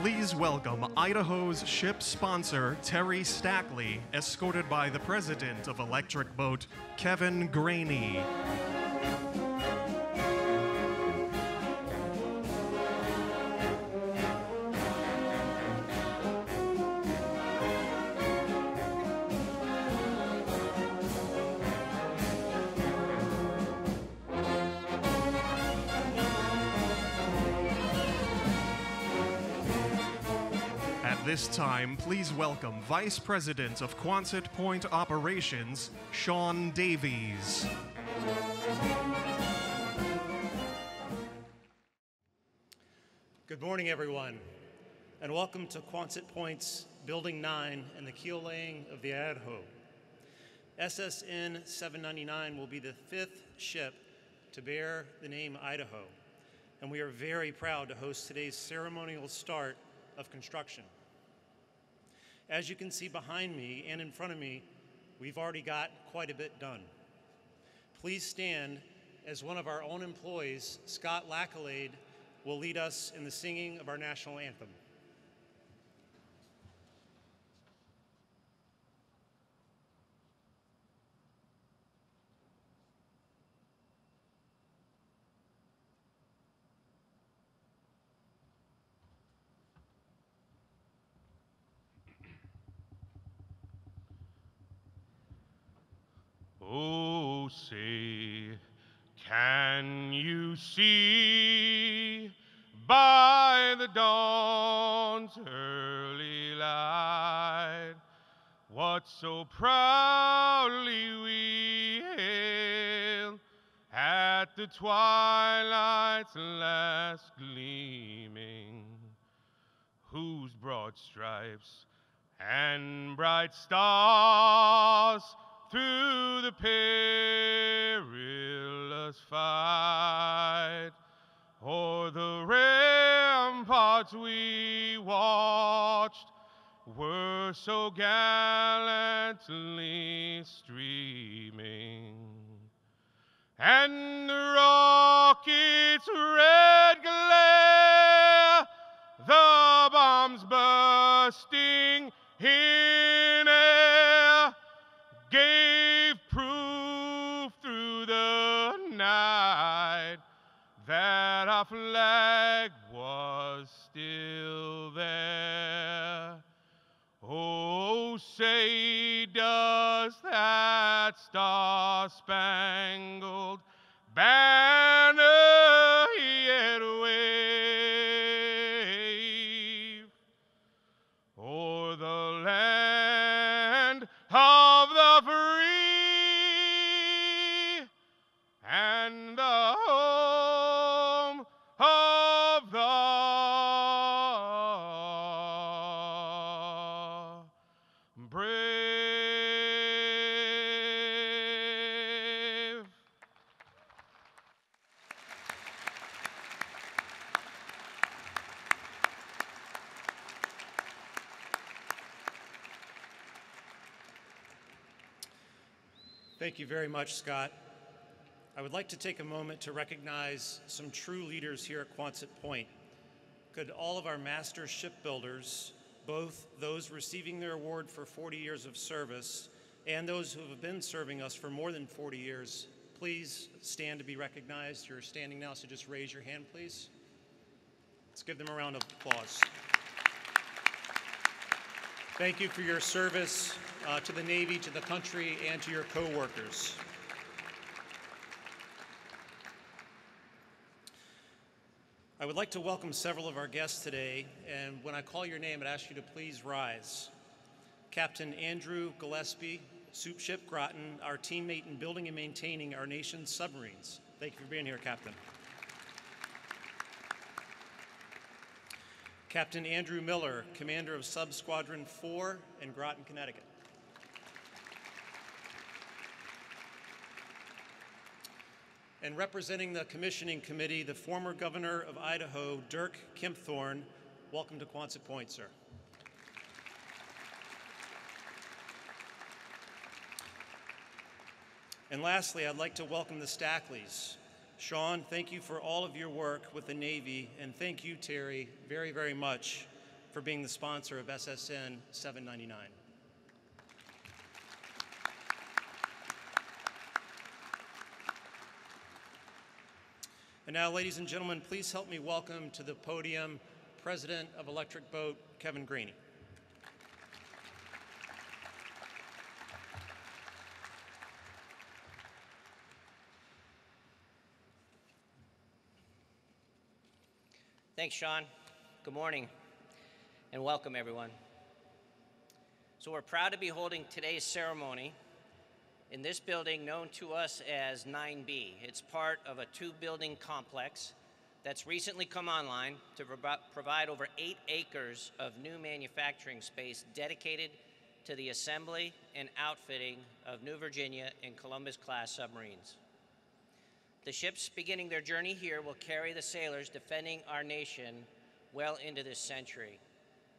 please welcome Idaho's ship sponsor, Terry Stackley, escorted by the president of Electric Boat, Kevin Graney. At this time, please welcome Vice President of Quonset Point Operations, Sean Davies. Good morning, everyone, and welcome to Quonset Point's Building 9 and the keel laying of the Idaho. SSN-799 will be the 5th ship to bear the name Idaho, and we are very proud to host today's ceremonial start of construction. As you can see behind me and in front of me, we've already got quite a bit done. Please stand as one of our own employees, Scott Lackalade, will lead us in the singing of our national anthem. Oh, say, can you see by the dawn's early light what so proudly we hailed at the twilight's last gleaming, whose broad stripes and bright stars through the perilous fight o'er the ramparts we watched were so gallantly streaming, and the rocket's red glare, the bombs bursting in air, gave proof through the night that our flag was still there. Oh, say, does that star-spangled banner yet wave o'er the land of the free and the home of the brave? Thank you very much, Scott. I would like to take a moment to recognize some true leaders here at Quonset Point. Could all of our master shipbuilders, both those receiving their award for 40 years of service and those who have been serving us for more than 40 years, please stand to be recognized. You're standing now, so just raise your hand, please. Let's give them a round of applause. Thank you for your service to the Navy, to the country, and to your co-workers. I would like to welcome several of our guests today, and when I call your name, I'd ask you to please rise. Captain Andrew Gillespie, Soup Ship Groton, our teammate in building and maintaining our nation's submarines. Thank you for being here, Captain. Captain Andrew Miller, commander of Sub-Squadron 4 in Groton, Connecticut. And representing the commissioning committee, the former governor of Idaho, Dirk Kempthorne. Welcome to Quonset Point, sir. And lastly, I'd like to welcome the Stackleys. Sean, thank you for all of your work with the Navy, and thank you, Terry, very, very much for being the sponsor of SSN-799. And now, ladies and gentlemen, please help me welcome to the podium President of Electric Boat, Kevin Graney. Thanks, Sean. Good morning, and welcome, everyone. So we're proud to be holding today's ceremony in this building known to us as 9B. It's part of a two-building complex that's recently come online to provide over 8 acres of new manufacturing space dedicated to the assembly and outfitting of New Virginia and Columbus-class submarines. The ships beginning their journey here will carry the sailors defending our nation well into this century.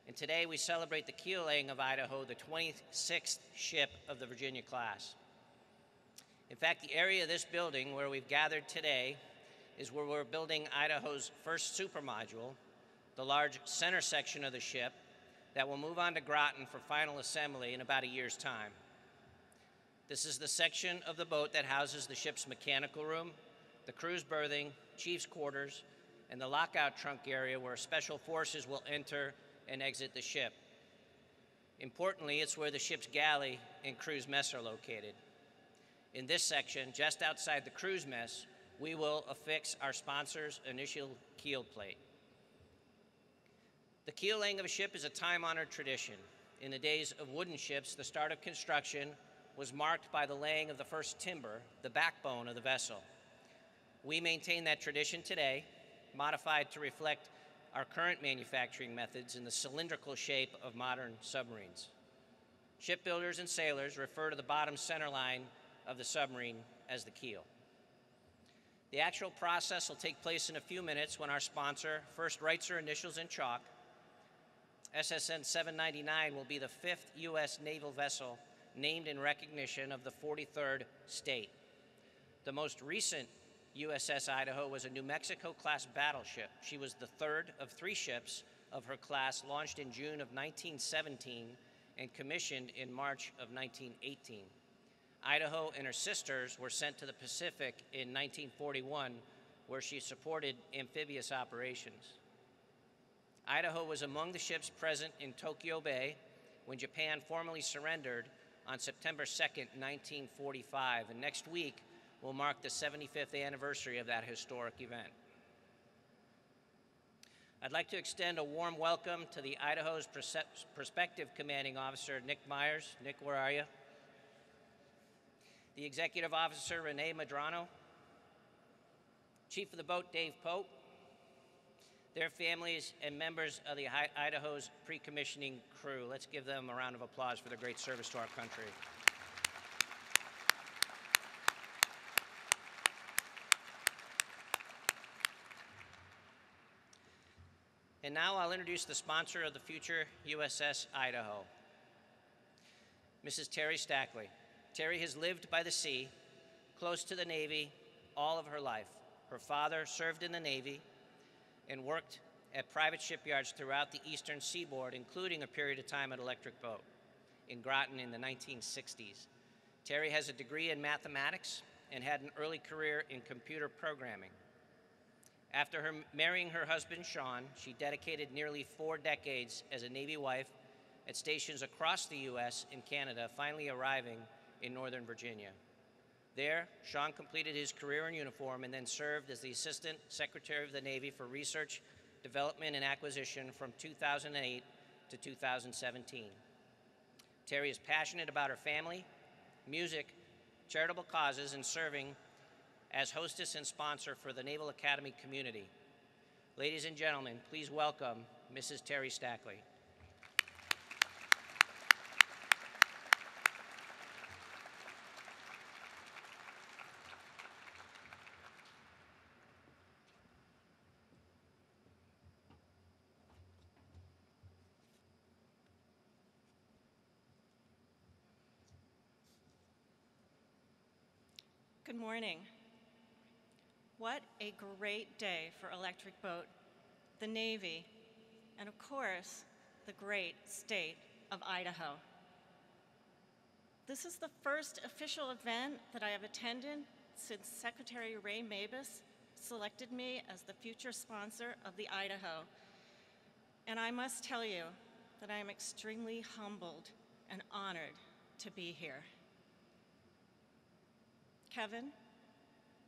And today we celebrate the keel laying of Idaho, the 26th ship of the Virginia class. In fact, the area of this building where we've gathered today is where we're building Idaho's first supermodule, the large center section of the ship that will move on to Groton for final assembly in about a year's time. This is the section of the boat that houses the ship's mechanical room, the crew's berthing, chief's quarters, and the lockout trunk area where special forces will enter and exit the ship. Importantly, it's where the ship's galley and crew's mess are located. In this section, just outside the crew's mess, we will affix our sponsor's initial keel plate. The keel laying of a ship is a time-honored tradition. In the days of wooden ships, the start of construction was marked by the laying of the first timber, the backbone of the vessel. We maintain that tradition today, modified to reflect our current manufacturing methods in the cylindrical shape of modern submarines. Shipbuilders and sailors refer to the bottom center line of the submarine as the keel. The actual process will take place in a few minutes when our sponsor first writes her initials in chalk. SSN-799 will be the 5th U.S. naval vessel named in recognition of the 43rd state. The most recent USS Idaho was a New Mexico-class battleship. She was the third of 3 ships of her class launched in June of 1917 and commissioned in March of 1918. Idaho and her sisters were sent to the Pacific in 1941, where she supported amphibious operations. Idaho was among the ships present in Tokyo Bay when Japan formally surrendered on September 2nd, 1945, and next week will mark the 75th anniversary of that historic event. I'd like to extend a warm welcome to the Idaho's Prospective Commanding Officer, Nick Myers. Nick, where are you? The Executive Officer, Renee Madrano. Chief of the boat, Dave Pope. Their families and members of the Idaho's pre-commissioning crew. Let's give them a round of applause for their great service to our country. And now I'll introduce the sponsor of the future USS Idaho, Mrs. Terry Stackley. Terry has lived by the sea, close to the Navy, all of her life. Her father served in the Navy and worked at private shipyards throughout the eastern seaboard, including a period of time at Electric Boat in Groton in the 1960s. Terry has a degree in mathematics and had an early career in computer programming. After marrying her husband, Sean, she dedicated nearly 4 decades as a Navy wife at stations across the U.S. and Canada, finally arriving in Northern Virginia. There, Sean completed his career in uniform and then served as the Assistant Secretary of the Navy for Research, Development, and Acquisition from 2008 to 2017. Terry is passionate about her family, music, charitable causes, and serving as hostess and sponsor for the Naval Academy community. Ladies and gentlemen, please welcome Mrs. Terry Stackley. Good morning. What a great day for Electric Boat, the Navy, and of course, the great state of Idaho. This is the first official event that I have attended since Secretary Ray Mabus selected me as the future sponsor of the Idaho. And I must tell you that I am extremely humbled and honored to be here. Kevin,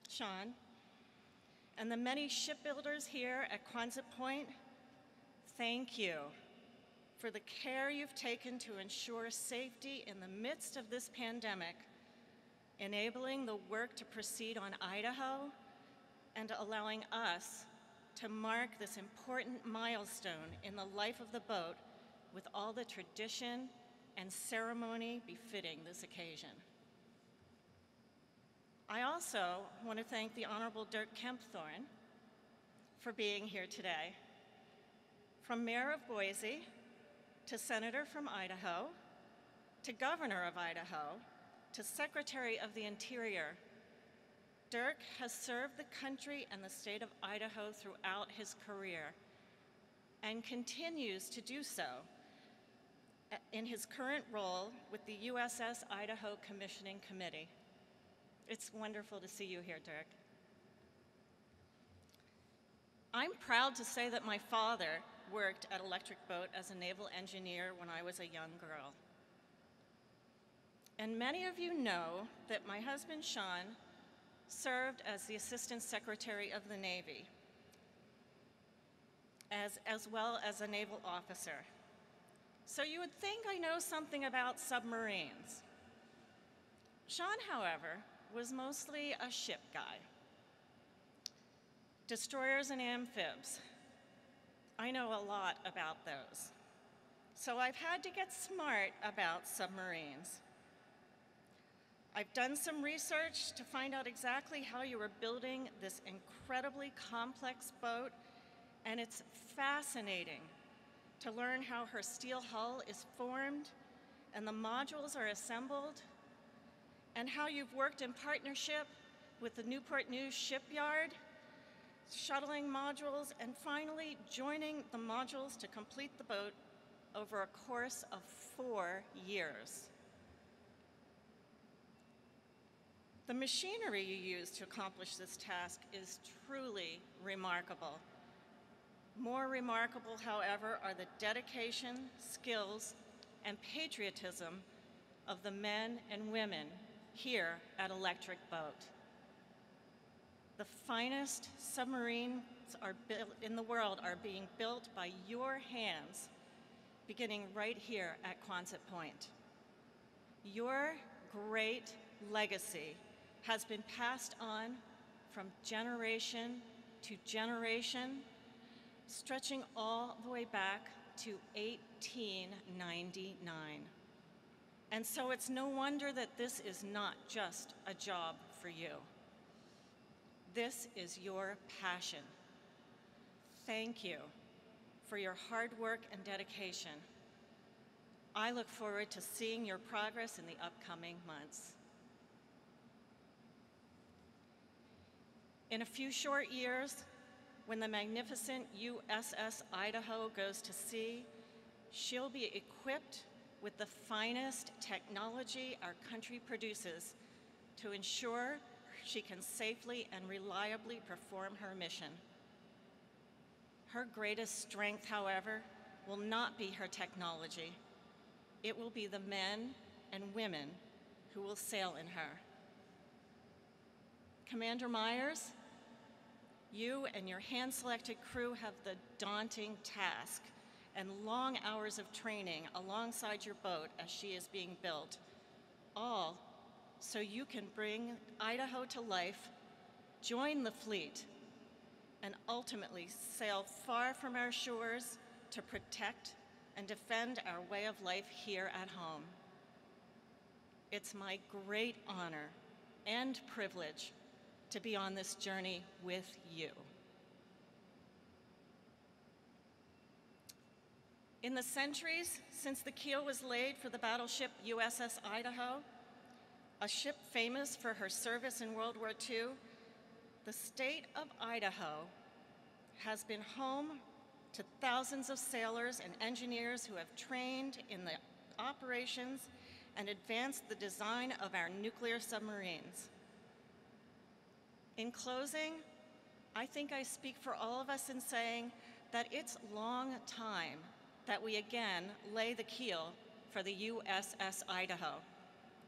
Sean, and the many shipbuilders here at Quonset Point, thank you for the care you've taken to ensure safety in the midst of this pandemic, enabling the work to proceed on Idaho, and allowing us to mark this important milestone in the life of the boat with all the tradition and ceremony befitting this occasion. I also want to thank the Honorable Dirk Kempthorne for being here today. From Mayor of Boise, to Senator from Idaho, to Governor of Idaho, to Secretary of the Interior, Dirk has served the country and the state of Idaho throughout his career and continues to do so in his current role with the USS Idaho Commissioning Committee. It's wonderful to see you here, Dirk. I'm proud to say that my father worked at Electric Boat as a naval engineer when I was a young girl. And many of you know that my husband, Sean, served as the Assistant Secretary of the Navy, as well as a naval officer. So you would think I know something about submarines. Sean, however, was mostly a ship guy. Destroyers and amphibs. I know a lot about those. So I've had to get smart about submarines. I've done some research to find out exactly how you were building this incredibly complex boat, and it's fascinating to learn how her steel hull is formed and the modules are assembled, and how you've worked in partnership with the Newport News shipyard, shuttling modules, and finally joining the modules to complete the boat over a course of 4 years. The machinery you used to accomplish this task is truly remarkable. More remarkable, however, are the dedication, skills, and patriotism of the men and women here at Electric Boat. The finest submarines in the world are being built by your hands, beginning right here at Quonset Point. Your great legacy has been passed on from generation to generation, stretching all the way back to 1899. And so it's no wonder that this is not just a job for you. This is your passion. Thank you for your hard work and dedication. I look forward to seeing your progress in the upcoming months. In a few short years, when the magnificent USS Idaho goes to sea, she'll be equipped with the finest technology our country produces to ensure she can safely and reliably perform her mission. Her greatest strength, however, will not be her technology. It will be the men and women who will sail in her. Commander Myers, you and your hand-selected crew have the daunting task and long hours of training alongside your boat as she is being built, all so you can bring Idaho to life, join the fleet, and ultimately sail far from our shores to protect and defend our way of life here at home. It's my great honor and privilege to be on this journey with you. In the centuries since the keel was laid for the battleship USS Idaho, a ship famous for her service in World War II, the state of Idaho has been home to thousands of sailors and engineers who have trained in the operations and advanced the design of our nuclear submarines. In closing, I think I speak for all of us in saying that it's long time that we again lay the keel for the USS Idaho,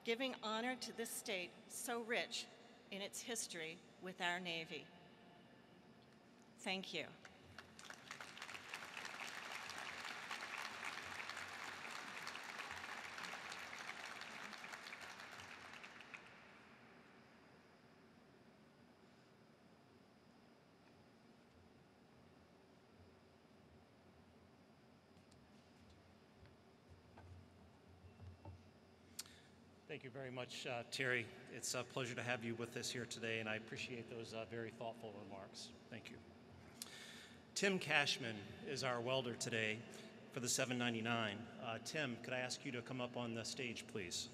giving honor to this state so rich in its history with our Navy. Thank you. Thank you very much, Terry. It's a pleasure to have you with us here today, and I appreciate those very thoughtful remarks. Thank you. Tim Cashman is our welder today for the 799. Tim, could I ask you to come up on the stage, please?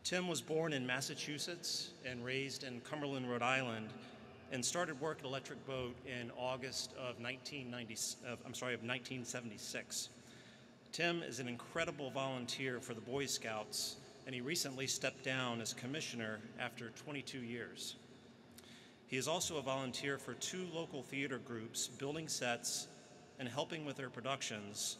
Tim was born in Massachusetts and raised in Cumberland, Rhode Island, and started work at Electric Boat in August of 1976. Tim is an incredible volunteer for the Boy Scouts, and he recently stepped down as commissioner after 22 years. He is also a volunteer for 2 local theater groups, building sets and helping with their productions.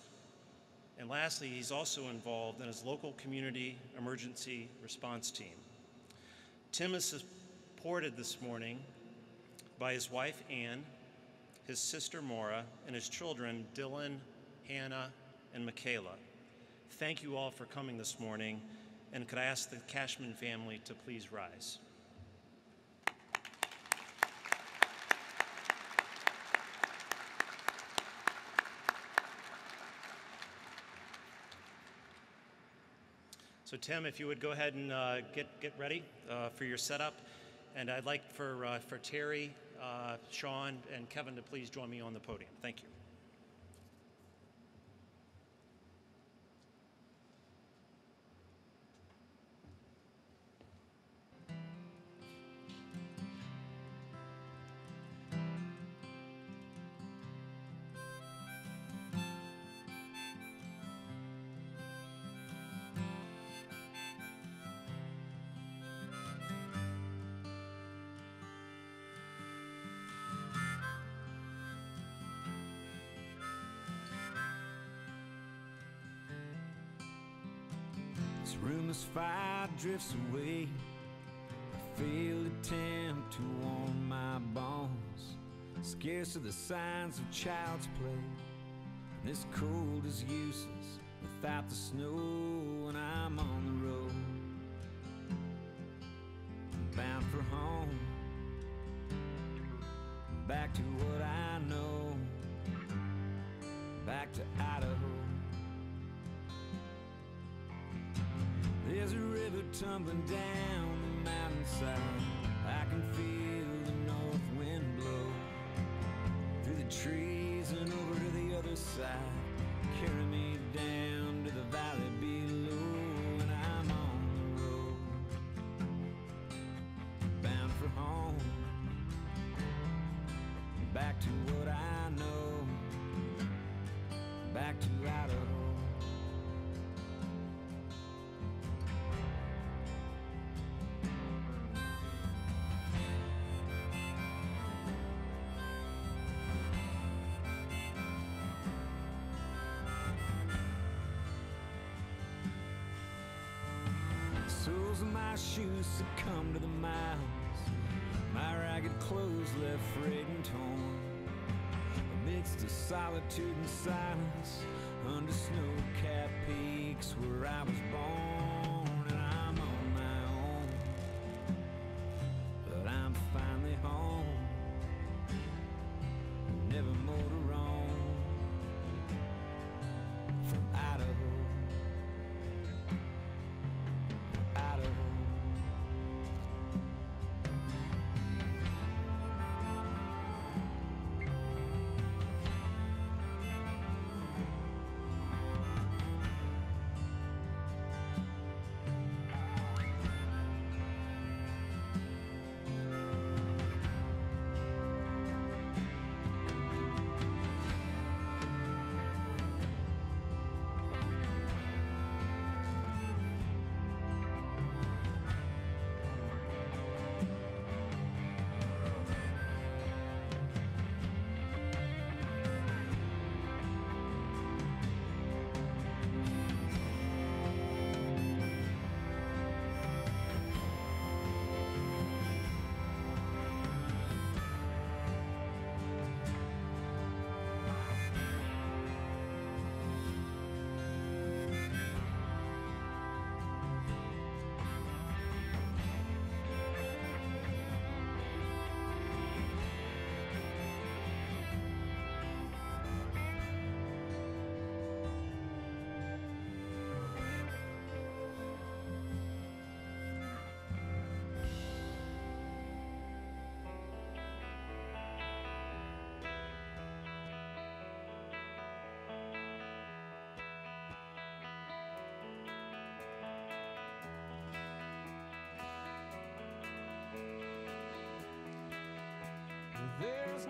And lastly, he's also involved in his local community emergency response team. Tim is supported this morning by his wife, Ann, his sister, Maura, and his children, Dylan, Hannah, and Michaela. Thank you all for coming this morning, and could I ask the Cashman family to please rise? So Tim, if you would go ahead and get ready for your setup, and I'd like for Terry, Sean, and Kevin to please join me on the podium. Thank you. This roomless fire drifts away. A failed attempt to warm my bones. Scarce are the signs of child's play. And this cold is useless without the snow. And I'm on the road, I'm bound for home, back to what I know, back to Idaho. There's a river tumbling down the mountainside. I can feel the north wind blow through the trees and over to the other side. Carry me down to the valley below. And I'm on the road, bound for home, back to what I know, back to Idaho. Soles of my shoes succumb to the miles. My ragged clothes left frayed and torn. Amidst the solitude and silence, under snow-capped peaks where I was born. And I'm on my own, but I'm finally home. Never more to roam from Idaho.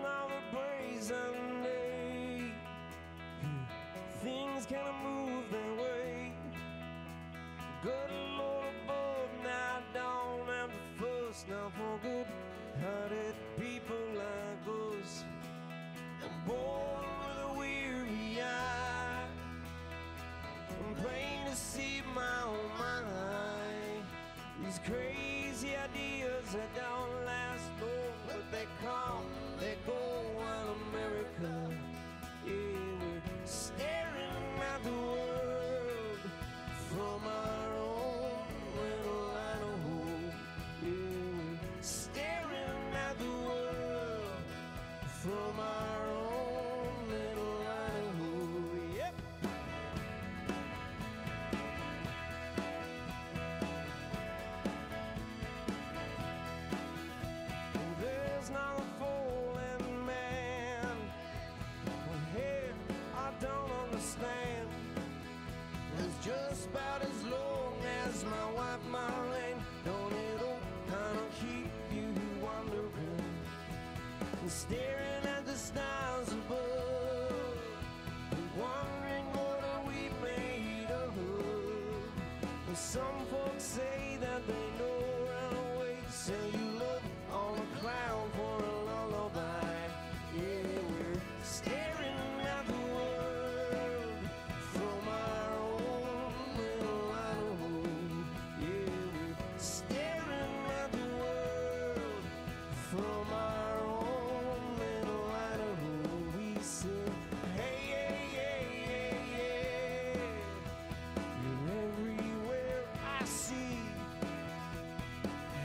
not a brazen day. Things kinda move their way. Good Lord above, now I don't have to fuss. Now for good-hearted people like us, I'm born with a weary eye. I'm plain to see my own mind. These crazy ideas that don't last long, but they come, they go while America, yeah, we're staring at the world from our own little Idaho. Yeah, we're staring at the world from our own little Idaho. Yep. There's not a fallen man. Well, here I don't understand. It's just about as long as my wife Marlene. Don't it all kind of keep you wondering and staring at the stars above and wondering what are we made of? And some folks say that they know right away. Say you look on a cloud for a lullaby. Yeah, we're staring at the world from our own little Idaho. Yeah, we're staring at the world from our own little Idaho. We say, hey, hey, hey, hey, yeah. You're everywhere I see.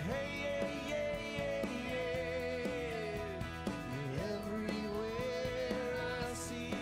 Hey, hey, yeah, yeah, yeah. You're everywhere I see.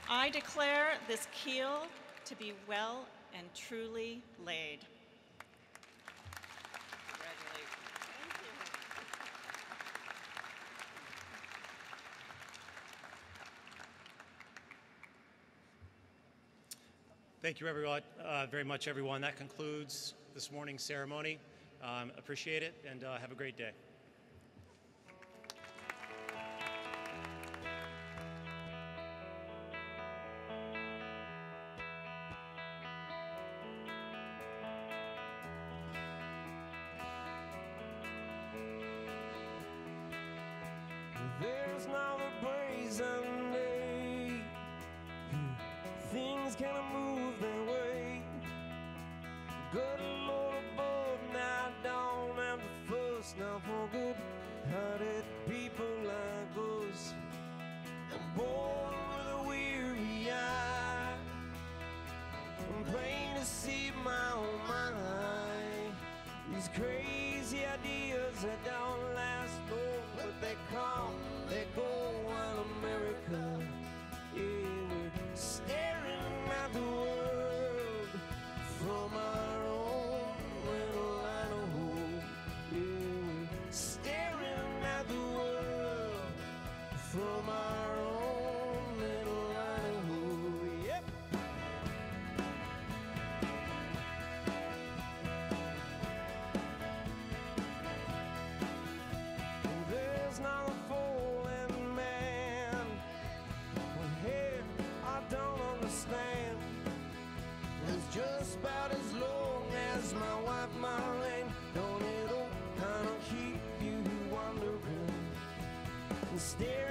I declare this keel to be well and truly laid. Congratulations. Thank you, everyone, very much, everyone. That concludes this morning's ceremony. Appreciate it, and have a great day. There's not a brazen day. Things kinda move their way. Good Lord above, now I don't have to fuss. Now for good-hearted people like us, I'm born with a weary eye. I'm plain to see my own mind. These crazy ideas that don't last long, but they come, they go while America, yeah, we're staring at the world from our own little Idaho. Yeah, we're staring at the world from our own little Idaho. Yep. There's not a fallen man. Well, here I don't understand. It's just about as long as my wife Marlene. Don't it all kind of keep you wondering and staring